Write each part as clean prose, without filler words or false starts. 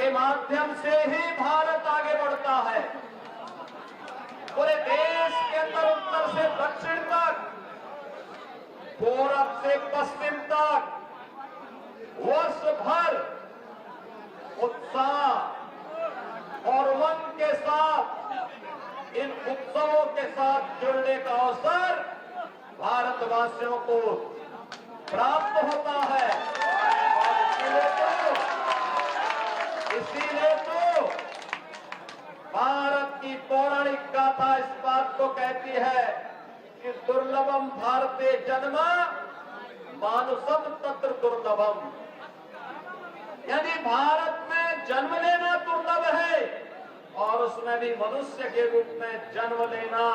के माध्यम से ही भारत आगे बढ़ता है। पूरे देश के अंदर उत्तर से दक्षिण तक, पूरब से पश्चिम तक वर्ष भर उत्साह और उमंग के साथ इन उत्सवों के साथ जुड़ने का अवसर भारतवासियों को प्राप्त होता है। और इसीलिए तो भारत की पौराणिक गाथा इस बात को कहती है कि दुर्लभम भारते जन्म मानुषम तत्र दुर्लभम, यानी भारत में जन्म लेना दुर्लभ है और उसमें भी मनुष्य के रूप में जन्म लेना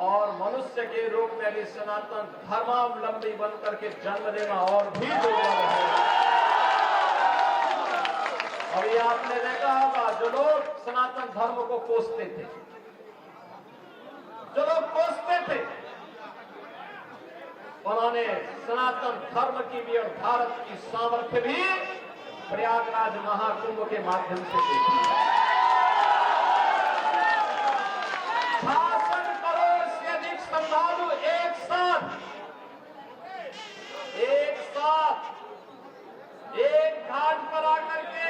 और मनुष्य के रूप में भी सनातन धर्मावलंबी बनकर के जन्म लेना और भी दुर्लभ है। अभी आपने देखा होगा जो लोग सनातन धर्म को कोसते थे, जो लोग कोसते थे, उन्होंने सनातन धर्म की भी और भारत की सामर्थ्य भी प्रयागराज महाकुंभ के माध्यम से देखी। 66 करोड़ से अधिक श्रद्धालु एक साथ एक घाट पर आकर के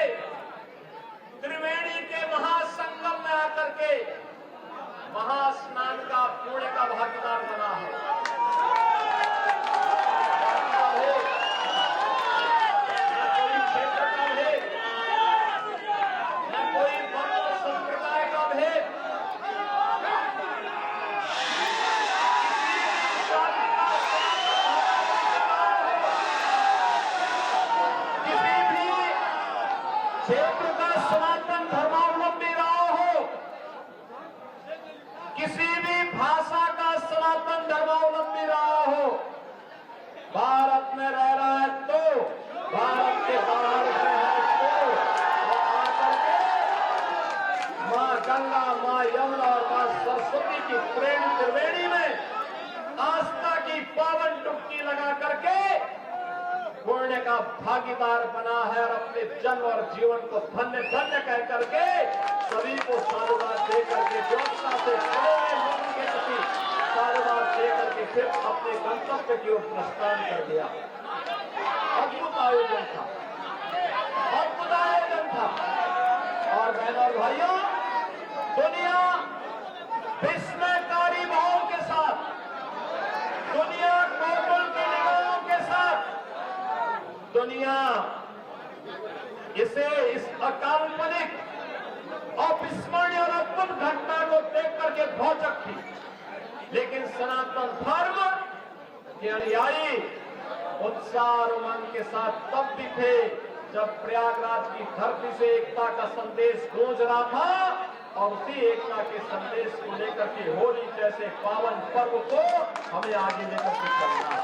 त्रिवेणी के महासंगम में आकर के महास्नान का पुण्य का भागीदार बना है। क्षेत्र का सनातन धर्मावलंबी रहा हो, किसी भी भाषा का सनातन धर्मावलंबी रहा हो, भारत में रह रहा है तो भारत के बाहर में है तो आकर के मां गंगा, मां यमुना और मां सरस्वती की प्रेम त्रिवेणी में आस्था की पावन डुबकी लगा करके पुण्य का भागीदार बना है और अपने जन्म और जीवन को धन्य धन्य कह करके सभी को साधुवाद दे करके व्यवस्था से लोगों के प्रति साधुवाद दे करके फिर अपने गंतव्य की ओर प्रस्थान कर दिया। अद्भुत आयोजन था, अद्भुत आयोजन था। और बहनों और भाइयों, दुनिया विस्मयकारी भाव के साथ, दुनिया कौतूहल की निगाहों के साथ, दुनिया इसे इस अकाल्पनिक अविस्मरणीय और अद्भुत घटना को देख करके भौचक थी। लेकिन सनातन धर्म के अनुयायी उत्साह और उमंग के साथ तब भी थे जब प्रयागराज की धरती से एकता का संदेश गूंज रहा था और उसी एकता के संदेश को लेकर के होली जैसे पावन पर्व को हमें आगे लेकर के चलना है।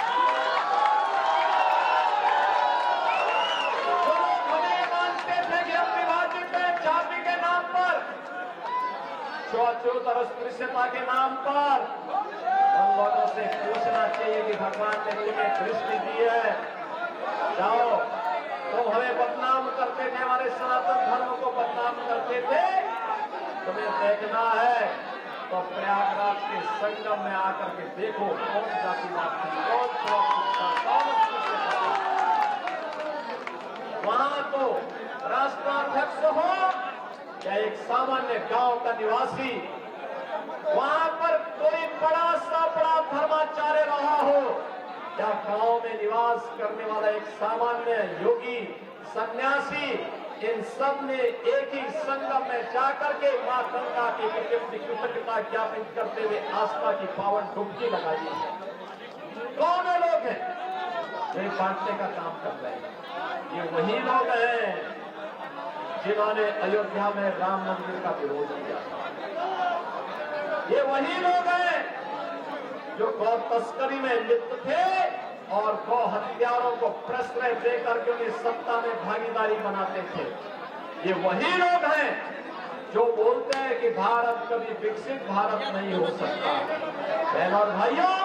छूआछूत और अस्पृश्यता के नाम पर हम लोगों से पूछना चाहिए कि भगवान ने तुम्हें दृष्टि दी है, जाओ तुम हमें बदनाम करते थे, हमारे सनातन धर्म को बदनाम करते थे, तुम्हें देखना है तो प्रयागराज के संगम में आकर के देखो कौन जातिवाद थी, कौन छुआछूत, कौन अस्पृश्यता। वहां तो राष्ट्राध्यक्ष हो या एक सामान्य गांव का निवासी, वहां पर कोई बड़ा सा बड़ा धर्माचार्य रहा हो या गांव में निवास करने वाला एक सामान्य योगी सन्यासी, इन सब ने एक ही संगम में जाकर के मां गंगा की प्रति कृतज्ञता ज्ञापित करते हुए आस्था की पावन डुबकी लगाई है। कौन लोग हैं जो बांटने का काम कर रहे हैं? ये वही लोग हैं जिन्होंने अयोध्या में राम मंदिर का विरोध किया था। ये वही लोग हैं जो गौ तस्करी में लिप्त थे और गौ हत्यारों को प्रश्रय देकर के उन्हें सत्ता में भागीदारी बनाते थे। ये वही लोग हैं जो बोलते हैं कि भारत कभी विकसित भारत नहीं हो सकता। बहनों और भाइयों,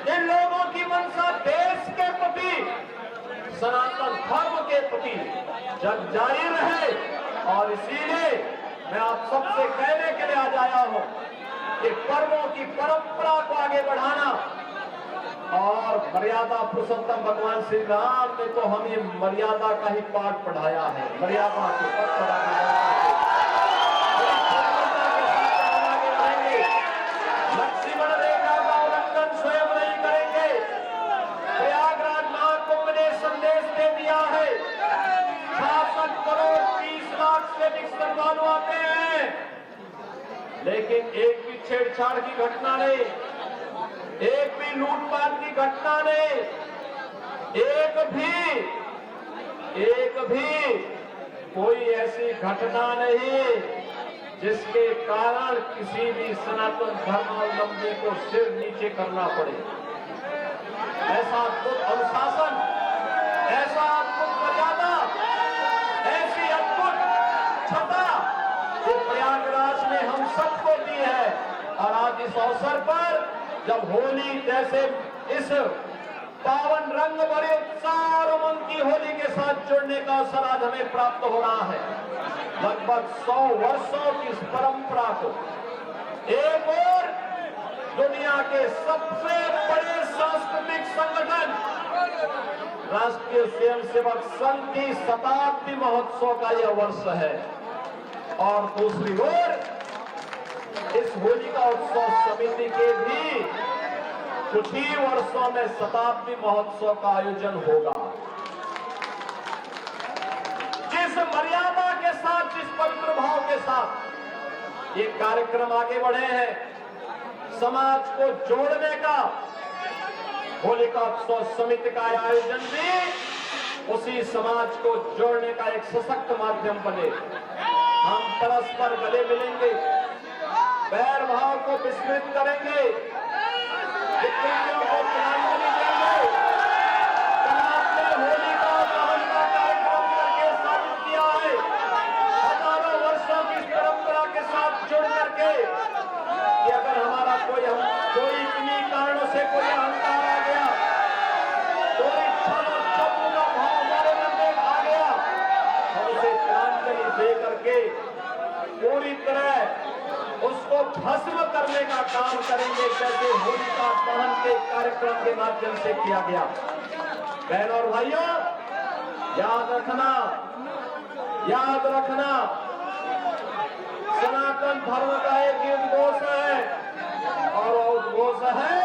इन लोगों की मंशा देश के प्रति सनातन धर्म के प्रति जग जारी रहे। और इसीलिए मैं आप सबसे कहने के लिए आज आया हूं कि पर्वों की परंपरा को आगे बढ़ाना, और मर्यादा पुरुषोत्तम भगवान श्री राम ने तो हमें मर्यादा का ही पाठ पढ़ाया है। मर्यादा के पथ पर आगे बढ़ेंगे, लक्ष्मण रेखा का उल्लंघन स्वयं नहीं करेंगे। प्रयागराज महाकुंभ ने संदेश दे दिया है, 66 करोड़ 30 लाख से अधिक श्रद्धालु आते हैं, लेकिन एक भी छेड़छाड़ की घटना नहीं, एक भी लूटपाट की घटना नहीं, एक भी कोई ऐसी घटना नहीं जिसके कारण किसी भी सनातन धर्मावलंबी को सिर नीचे करना पड़े। ऐसा अद्भुत अनुशासन, ऐसा अद्भुत मर्यादा, ऐसी अद्भुत छटा जो प्रयागराज में हम सबको दी है। और आज इस अवसर पर जब होली जैसे इस पावन रंग भरे उत्साह और उमंग की होली के साथ जुड़ने का अवसर आज हमें प्राप्त हो रहा है, लगभग 100 वर्षों की इस परंपरा को एक और दुनिया के सबसे बड़े सांस्कृतिक संगठन राष्ट्रीय स्वयंसेवक संघ की शताब्दी महोत्सव का यह वर्ष है। और दूसरी ओर इस होलिका उत्सव समिति के भी कुछ ही वर्षों में शताब्दी महोत्सव का आयोजन होगा। जिस मर्यादा के साथ, जिस पवित्र भाव के साथ ये कार्यक्रम आगे बढ़े हैं, समाज को जोड़ने का, होलिका उत्सव समिति का आयोजन भी उसी समाज को जोड़ने का एक सशक्त माध्यम बने। हम परस्पर गले मिलेंगे, बैर भाव को विस्मृत करेंगे, विकृतियों को तिलांजलि देंगे। आपने होलिका दहन का कार्यक्रम करके साबित किया है, हजारों वर्षों की इस परंपरा के साथ जुड़ करके, कि अगर हमारा कोई किन्हीं कारणों से कोई अहंकार आ गया, कोई छल और चतुर का भाव हमारे मन में आ गया, हम उसे तिलांजलि दे करके पूरी तरह उसको भस्म करने का काम करेंगे, जैसे होलिका दहन के कार्यक्रम के माध्यम से किया गया। बहनों और भाइयों, याद रखना, सनातन धर्म का एक ही उद्घोष है, और वो उद्घोष है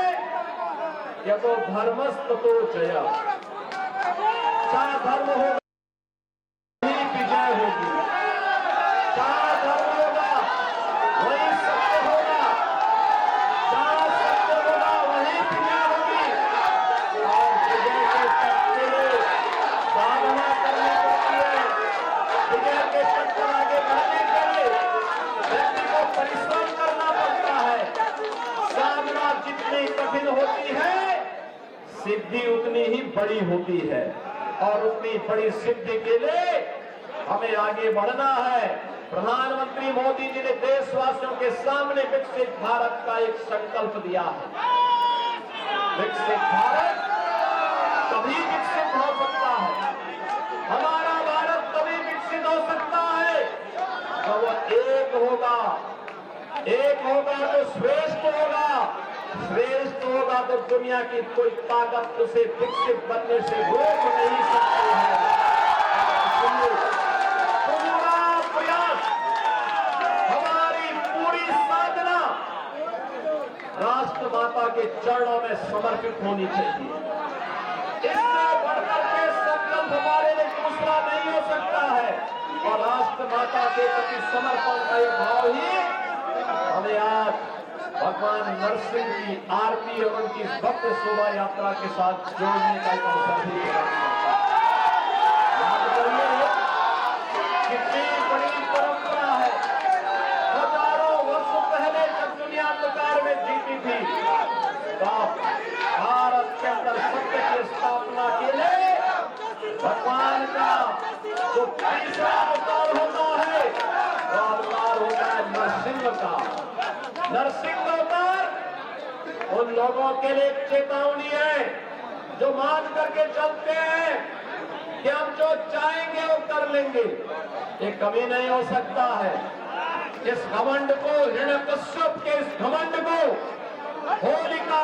कि तो धर्मस्त तो जया। चाहे धर्म होगा वही विजय होगी, चाहे धर्म होगा वही सत्य होगा, चाहे सत्य होगा वही विजय होगी। और विजय के तक के लिए साधना करनी पड़ती है, विजय के तक पर आगे बढ़ने के लिए व्यक्ति को परिश्रम करना पड़ता है। साधना जितनी कठिन होती है, सिद्धि उतनी ही बड़ी होती है, और उतनी बड़ी सिद्धि के लिए हमें आगे बढ़ना है। प्रधानमंत्री मोदी जी ने देशवासियों के सामने विकसित भारत का एक संकल्प दिया है। विकसित भारत तभी विकसित हो सकता है, हमारा भारत तभी विकसित हो सकता है तो वह एक होगा तो श्रेष्ठ होगा, श्रेष्ठ होगा तो दुनिया की कोई ताकत उसे विकसित बनने से रोक नहीं सकती है। पूरा प्रयास, हमारी पूरी साधना राष्ट्र माता के चरणों में समर्पित होनी चाहिए। इससे बढ़कर के संकल्प हमारे लिए दूसरा नहीं हो सकता है, और राष्ट्र माता के प्रति समर्पण का ये भाव ही हमें आज भगवान नरसिंह की आरती और उनकी भक्त शोभा यात्रा के साथ जोड़ने का एक अवसर भी प्रदान करता है। याद करिए कितनी बड़ी परंपरा है। हजारों वर्ष पहले जब दुनिया अंधकार में जीती थी, तब भारत के अंदर सत्य की स्थापना के लिए भगवान का जो तीसरा अवतार होता है, वो अवतार होता है नरसिंह का। नरसिंह अवतार उन लोगों के लिए चेतावनी है जो मान करके चलते हैं कि हम जो चाहेंगे वो कर लेंगे, ये कभी नहीं हो सकता है। इस घमंड को, हिरण्यकश्यप के इस घमंड को होलिका